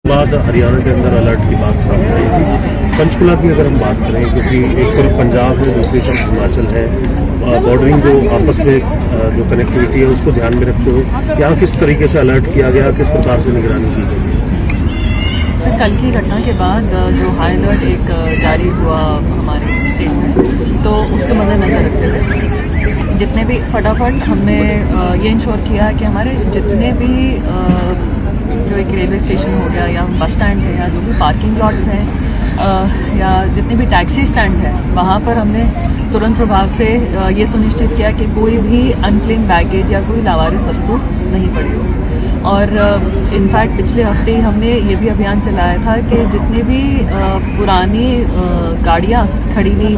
बाद हरियाणा के अंदर अलर्ट की बात सामने आई थी। पंचकुला की अगर हम बात करें, क्योंकि एक तरफ पंजाब है, दूसरी तरफ हिमाचल है, बॉर्डरिंग जो आपस में जो कनेक्टिविटी है उसको ध्यान में रखते हुए यहाँ किस तरीके से अलर्ट किया गया, किस प्रकार से निगरानी की गई? सर, कल की घटना के बाद जो हाई अलर्ट एक जारी हुआ हमारे स्टेट में, तो उसको मद्देनजर रखते हुए जितने भी फटाफट हमने ये इंश्योर किया कि हमारे जितने भी जो एक रेलवे स्टेशन हो गया या बस स्टैंड है या जो भी पार्किंग लॉट्स हैं या जितने भी टैक्सी स्टैंड हैं, वहाँ पर हमने तुरंत प्रभाव से ये सुनिश्चित किया कि कोई भी अनक्लीन बैगेज या कोई लावारिस वस्तु नहीं पड़ी हो। और इनफैक्ट पिछले हफ्ते ही हमने ये भी अभियान चलाया था कि जितने भी पुरानी गाड़ियाँ खड़ी हुई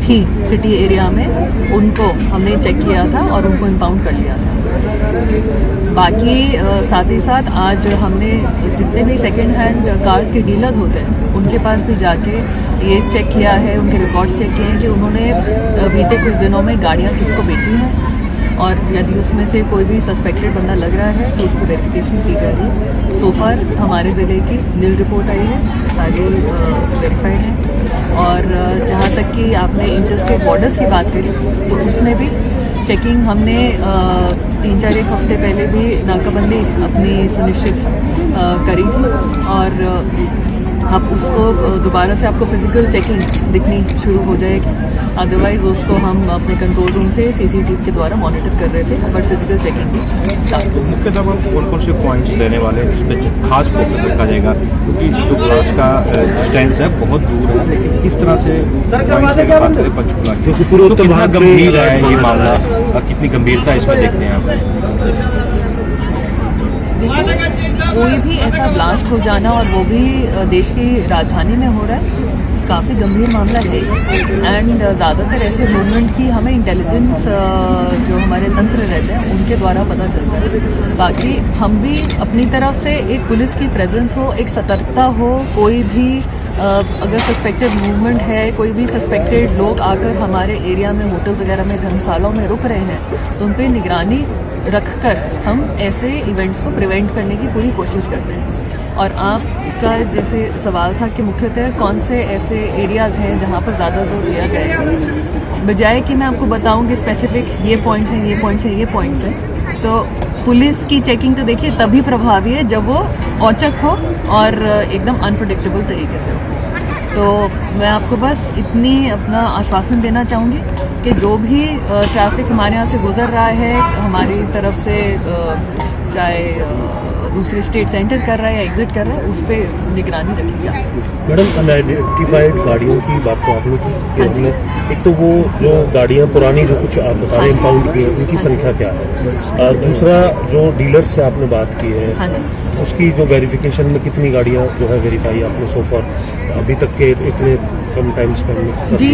थी सिटी एरिया में, उनको हमने चेक किया था और उनको इम्पाउंड कर लिया था। बाकी साथ ही साथ आज हमने जितने भी सेकेंड हैंड कार्स के डीलर्स होते हैं उनके पास भी जाके ये चेक किया है, उनके रिकॉर्ड्स चेक किए हैं कि उन्होंने बीते कुछ दिनों में गाड़ियाँ किसको बेची हैं, और यदि उसमें से कोई भी सस्पेक्टेड बंदा लग रहा है तो उसकी वेरिफिकेशन की जा रही है। सो फार हमारे ज़िले की नील रिपोर्ट आई है, सारी वेरीफाइड हैं। और जहाँ तक कि आपने इंटरस्टेट बॉर्डर्स की बात करी, तो उसमें भी चेकिंग हमने 3-4 एक हफ्ते पहले भी नाकाबंदी अपनी सुनिश्चित करी थी, और अब उसको दोबारा से आपको फिजिकल चेकिंग दिखनी शुरू हो जाएगी। अदरवाइज उसको हम अपने कंट्रोल रूम से सीसीटीवी के द्वारा मॉनिटर कर रहे थे, बट फिजिकल चेकिंग भी स्टार्ट। मुख्यतः कौन कौन से पॉइंट्स देने वाले हैं जिस पर खास फोकस रखा जाएगा, क्योंकि जो क्लास का डिस्टेंस है बहुत दूर है, लेकिन किस तरह से पॉइंट्स की बात करें पंचकुला की, क्योंकि पूरे उत्तर भारत गंभीर है ये मामला और कितनी गंभीरता इसमें देखते हैं आप? कोई भी ऐसा ब्लास्ट हो जाना, और वो भी देश की राजधानी में हो रहा है, काफ़ी गंभीर मामला है। एंड ज़्यादातर ऐसे मूवमेंट की हमें इंटेलिजेंस जो हमारे तंत्र रहते हैं उनके द्वारा पता चलता है। बाकी हम भी अपनी तरफ से एक पुलिस की प्रेजेंस हो, एक सतर्कता हो, कोई भी अगर सस्पेक्टेड मूवमेंट है, कोई भी सस्पेक्टेड लोग आकर हमारे एरिया में होटल वगैरह में धर्मशालाओं में रुक रहे हैं, तो उन पर निगरानी रखकर हम ऐसे इवेंट्स को प्रिवेंट करने की पूरी कोशिश करते हैं। और आपका जैसे सवाल था कि मुख्यतः कौन से ऐसे एरियाज़ हैं जहाँ पर ज़्यादा जोर दिया जाएगा, बजाय कि मैं आपको बताऊँ कि स्पेसिफिक ये पॉइंट्स हैं, ये पॉइंट्स हैं, ये पॉइंट्स हैं, तो पुलिस की चेकिंग तो देखिए तभी प्रभावी है जब वो औचक हो और एकदम अनप्रेडिक्टेबल तरीके से हो। तो मैं आपको बस इतनी अपना आश्वासन देना चाहूँगी कि जो भी ट्रैफिक हमारे यहाँ से गुजर रहा है, हमारी तरफ से चाहे दूसरे स्टेट से एंटर कर रहा है या एग्जिट कर रहा है, उस पर निगरानी रखी जाए। मैडम, अनआइडेंटिफाइड गाड़ियों की बात तो आपने की कि हमने एक तो वो जो गाड़ियाँ पुरानी जो कुछ आप बता रहे हैं इम्पाउंड की है, उनकी संख्या क्या है, दूसरा जो डीलर्स से आपने बात की है उसकी जो वेरिफिकेशन में कितनी गाड़ियाँ जो है वेरीफाई आपने सो फॉर अभी तक के इतने कम टाइम स्पेंड में? जी,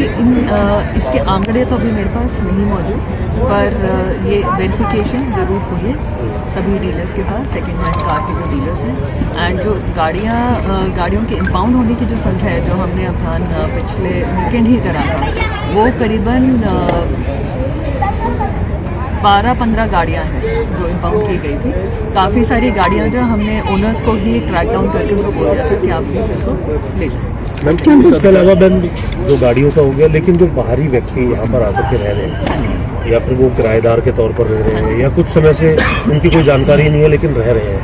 इसके आंकड़े तो अभी मेरे पास नहीं मौजूद, पर ये वेरिफिकेशन ज़रूर हुई है सभी डीलर्स के पास, सेकेंड हैंड कार के जो डीलर्स हैं। एंड जो गाड़ियों के इम्पाउंड होने की जो संख्या है, जो हमने अभियान पिछले वीकेंड ही करा था, वो करीबन 12-15 गाड़ियाँ हैं जो इम्पाउंड की गई थी। काफ़ी सारी गाड़ियाँ जो हमने ओनर्स को ही ट्रैक डाउन करके उनको बोल दिया था कि आप प्लीज़ इसको ले जाए। मैम, इसके अलावा मैम जो गाड़ियों का हो गया, लेकिन जो बाहरी व्यक्ति यहाँ पर आकर के रह रहे हैं या फिर वो किराएदार के तौर पर रह रहे हैं या कुछ समय से उनकी कोई जानकारी नहीं है लेकिन रह रहे हैं,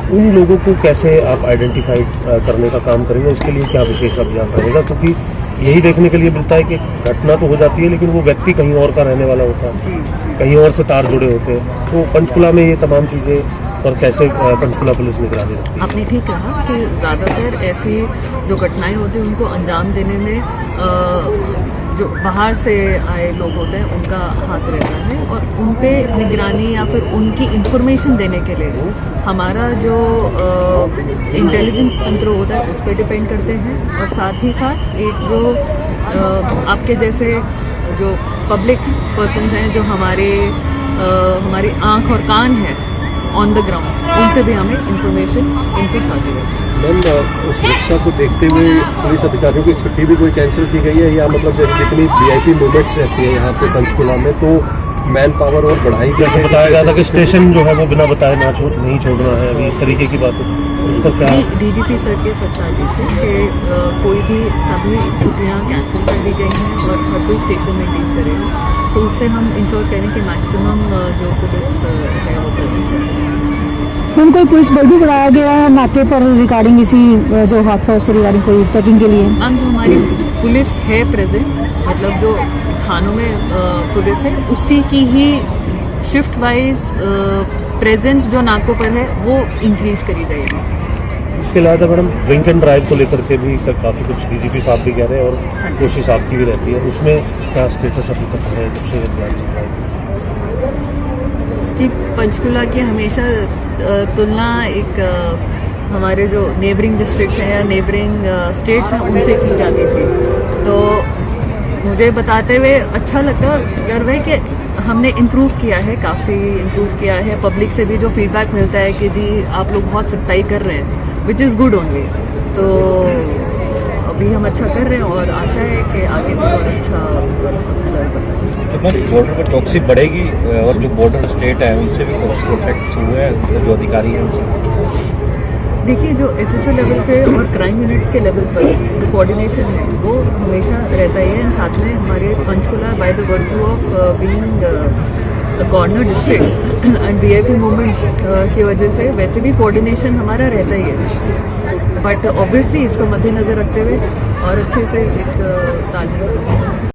उन लोगों को कैसे आप आइडेंटिफाई करने का काम करेंगे? उसके लिए क्या विशेष अभियान रहेगा? क्योंकि यही देखने के लिए मिलता है कि घटना तो हो जाती है लेकिन वो व्यक्ति कहीं और का रहने वाला होता है, कहीं और से तार जुड़े होते हैं। तो पंचकुला में ये तमाम चीज़ें और कैसे पंचकुला पुलिस निगरानी रखती है? आपने ठीक कहा कि ज़्यादातर ऐसी जो घटनाएं होती हैं उनको अंजाम देने में जो बाहर से आए लोग होते हैं उनका हाथ रहता है, और उन पे निगरानी या फिर उनकी इंफॉर्मेशन देने के लिए हमारा जो इंटेलिजेंस तंत्र होता है उस पर डिपेंड करते हैं। और साथ ही साथ एक जो आपके जैसे जो पब्लिक पर्सन्स हैं, जो हमारी आँख और कान हैं ऑन द ग्राउंड, उनसे भी हमें इंफॉर्मेशन इनपुट आती है। मैम, सुरक्षा को देखते हुए पुलिस अधिकारियों की छुट्टी भी कोई कैंसिल की गई है, या मतलब जितनी VIP मूवमेंट्स रहती है यहाँ पे पंचकुला में, तो मैन पावर और बढ़ाई जैसे बताया गया था कि स्टेशन जो है वो बिना बताए नहीं छोड़ना है, अभी इस तरीके की बात है, उस पर क्या डीजीपी सर के सत्तादेश है कि कोई भी सभी छुट्टियां कैंसिल कर दी गई हैं और हर कोई स्टेशन मेंटेन करेगा, तो उससे हम इंश्योर करें कि मैक्सिमम जो पुलिस है वो करें। मैम कोई पुलिस बल भी बढ़ाया गया है नाके पर रिगार्डिंग इसी जो हादसा उसके रिगार्डिंग कोई चेकिंग के लिए? हम जो हमारी पुलिस है प्रेजेंट, मतलब जो थानों में पुलिस है उसी की ही शिफ्ट वाइज प्रेजेंस जो नाकों पर है वो इंक्रीज करी जाएगी। इसके अलावा मैडम ड्रिंक एंड ड्राइव को लेकर के भी तक काफ़ी कुछ डीजीपी साहब भी कह रहे हैं और कोशिश आपकी भी रहती है, उसमें क्या स्टेटस अभी तक है, जब से अभियान चल रहा है? जी, पंचकुला की हमेशा तुलना एक हमारे जो नेबरिंग डिस्ट्रिक्ट्स हैं या नेबरिंग स्टेट्स हैं उनसे की जाती थी, तो मुझे बताते हुए अच्छा लगता गर्व है कि हमने इम्प्रूव किया है, काफ़ी इम्प्रूव किया है। पब्लिक से भी जो फीडबैक मिलता है कि दी आप लोग बहुत सख्ताई कर रहे हैं, विच इज़ गुड ओनली, तो अभी हम अच्छा कर रहे हैं और आशा है कि आगे भी और अच्छा। तो बॉर्डर पर चौकसी बढ़ेगी और जो बॉर्डर स्टेट है उनसे भी प्रोटेक्ट हुए हैं जो अधिकारी हैं? देखिए, जो SHO लेवल पे और क्राइम यूनिट्स के लेवल पर जो कोऑर्डिनेशन है वो हमेशा रहता ही है, एंड साथ में हमारे Panchkula by the virtue of being corner district and VIP movements की वजह से वैसे भी कोऑर्डिनेशन हमारा रहता ही है, बट ऑब्वियसली इसको मद्देनज़र रखते हुए और अच्छे से एक तालमेल